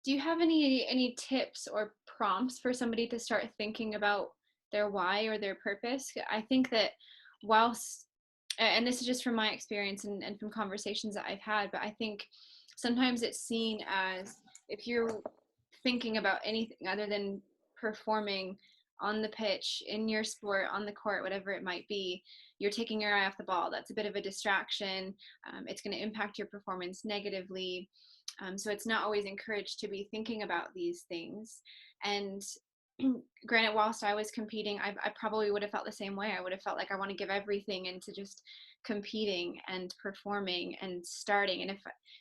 Do you have any tips or prompts for somebody to start thinking about their why or their purpose? I think that whilst and this is just from my experience and from conversations that I've had, but I think sometimes it's seen as if you're thinking about anything other than performing on the pitch, in your sport, on the court, whatever it might be, you're taking your eye off the ball. That's a bit of a distraction. It's going to impact your performance negatively. So it's not always encouraged to be thinking about these things. And granted, whilst I was competing, I probably would have felt the same way. I would have felt like I want to give everything into just competing and performing and starting. And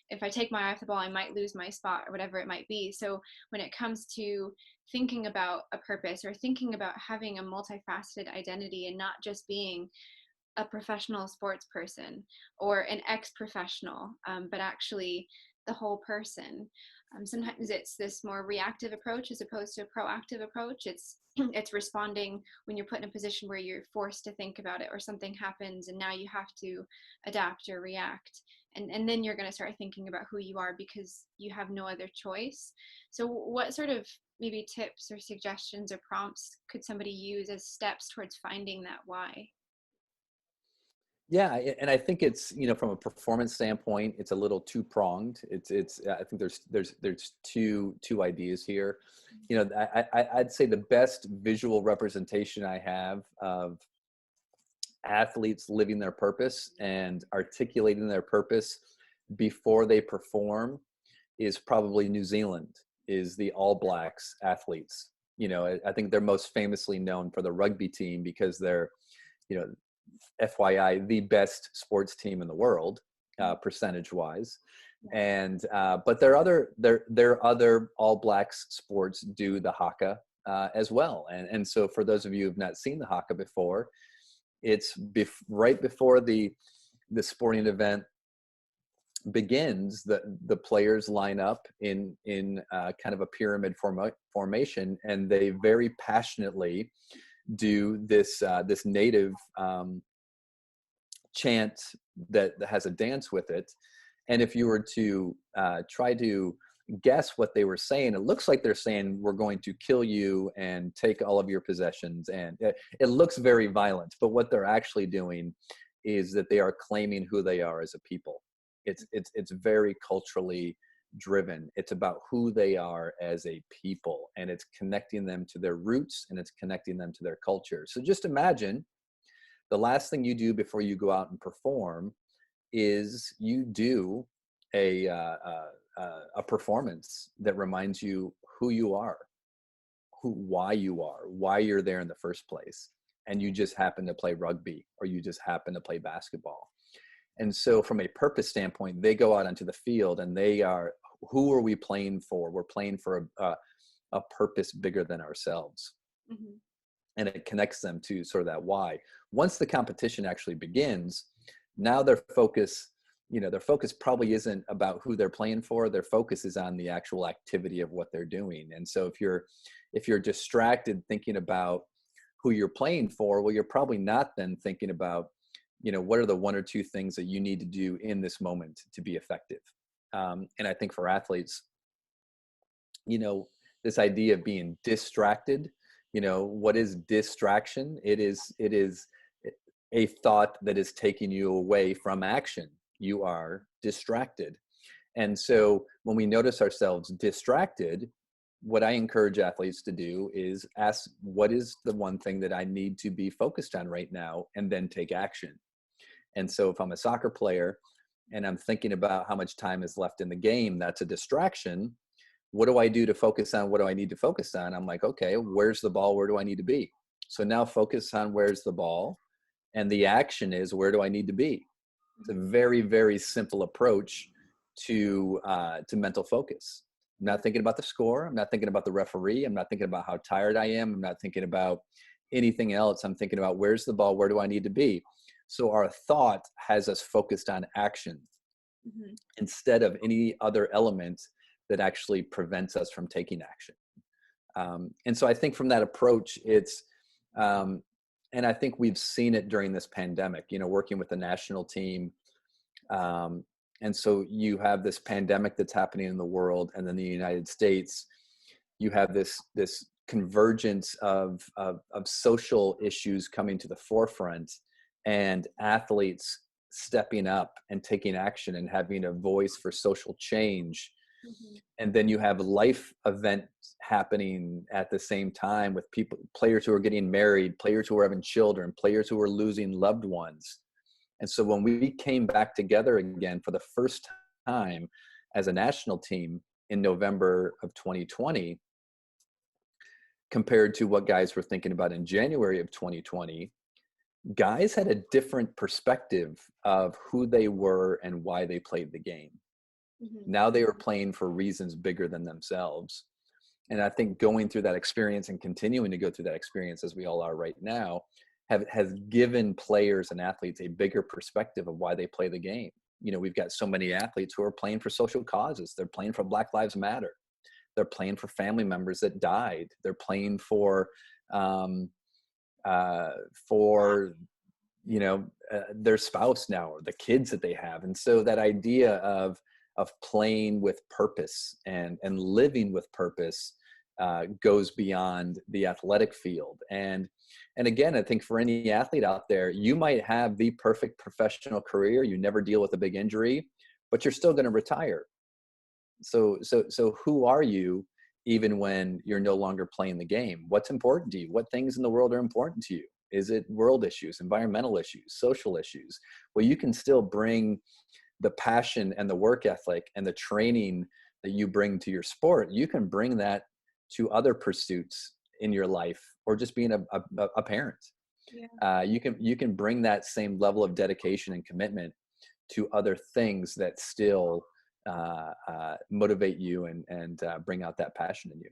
if I take my eye off the ball, I might lose my spot or whatever it might be. So when it comes to thinking about a purpose or thinking about having a multifaceted identity and not just being a professional sports person or an ex-professional, but actually the whole person. Sometimes it's this more reactive approach as opposed to a proactive approach. It's responding when you're put in a position where you're forced to think about it or something happens and now you have to adapt or react. And then you're going to start thinking about who you are because you have no other choice. So what sort of maybe tips or suggestions or prompts could somebody use as steps towards finding that why? Yeah, and I think it's, from a performance standpoint, it's a little two pronged. I think there's two ideas here. I'd say the best visual representation I have of athletes living their purpose and articulating their purpose before they perform is probably New Zealand, is the All Blacks athletes. I think they're most famously known for the rugby team because they're, you know, FYI, the best sports team in the world, percentage wise. And but their other All Blacks sports do the haka as well. And so for those of you who've not seen the haka before, it's right before the sporting event begins. The players line up in kind of a pyramid formation, and they very passionately do this native chant that has a dance with it. And if you were to try to guess what they were saying, it looks like they're saying, "We're going to kill you and take all of your possessions." And it looks very violent, but what they're actually doing is that they are claiming who they are as a people. It's very culturally driven. It's about who they are as a people, and it's connecting them to their roots, and it's connecting them to their culture. So just imagine the last thing you do before you go out and perform is you do a a performance that reminds you who you are, why you are, why you're there in the first place, and you just happen to play rugby or you just happen to play basketball. And so, from a purpose standpoint, they go out onto the field and they are, who are we playing for? We're playing for a purpose bigger than ourselves. Mm-hmm. And it connects them to sort of that why. Once the competition actually begins, now their focus probably isn't about who they're playing for. Their focus is on the actual activity of what they're doing. And so if you're distracted thinking about who you're playing for, well, you're probably not then thinking about, what are the one or two things that you need to do in this moment to be effective. And I think for athletes, this idea of being distracted, what is distraction? It is a thought that is taking you away from action. You are distracted. And so when we notice ourselves distracted, what I encourage athletes to do is ask, what is the one thing that I need to be focused on right now, and then take action. And so if I'm a soccer player and I'm thinking about how much time is left in the game, that's a distraction. What do I do to focus on what do I need to focus on? I'm like, okay, where's the ball? Where do I need to be? So now focus on where's the ball, and the action is where do I need to be? It's a very, very simple approach to mental focus. I'm not thinking about the score. I'm not thinking about the referee. I'm not thinking about how tired I am. I'm not thinking about anything else. I'm thinking about where's the ball? Where do I need to be? So our thought has us focused on action Mm-hmm. instead of any other element that actually prevents us from taking action. And so I think from that approach, um, and I think we've seen it during this pandemic, working with the national team. And so you have this pandemic that's happening in the world, and then the United States, you have this convergence of social issues coming to the forefront, and athletes stepping up and taking action and having a voice for social change. Mm-hmm. And then you have life events happening at the same time, with people, players who are getting married, players who are having children, players who are losing loved ones. And so when we came back together again for the first time as a national team in November of 2020, compared to what guys were thinking about in January of 2020, guys had a different perspective of who they were and why they played the game. Mm-hmm. Now they were playing for reasons bigger than themselves. And I think going through that experience and continuing to go through that experience, as we all are right now, has given players and athletes a bigger perspective of why they play the game. You know, we've got so many athletes who are playing for social causes. They're playing for Black Lives Matter. They're playing for family members that died. They're playing for for their spouse now, or the kids that they have. And so that idea of playing with purpose and living with purpose goes beyond the athletic field. And again, I think for any athlete out there, you might have the perfect professional career, you never deal with a big injury, but you're still going to retire. So who are you even when you're no longer playing the game? What's important to you? What things in the world are important to you? Is it world issues, environmental issues, social issues? Well, you can still bring the passion and the work ethic and the training that you bring to your sport. You can bring that to other pursuits in your life, or just being a parent. Yeah. You can bring that same level of dedication and commitment to other things that still motivate you and bring out that passion in you.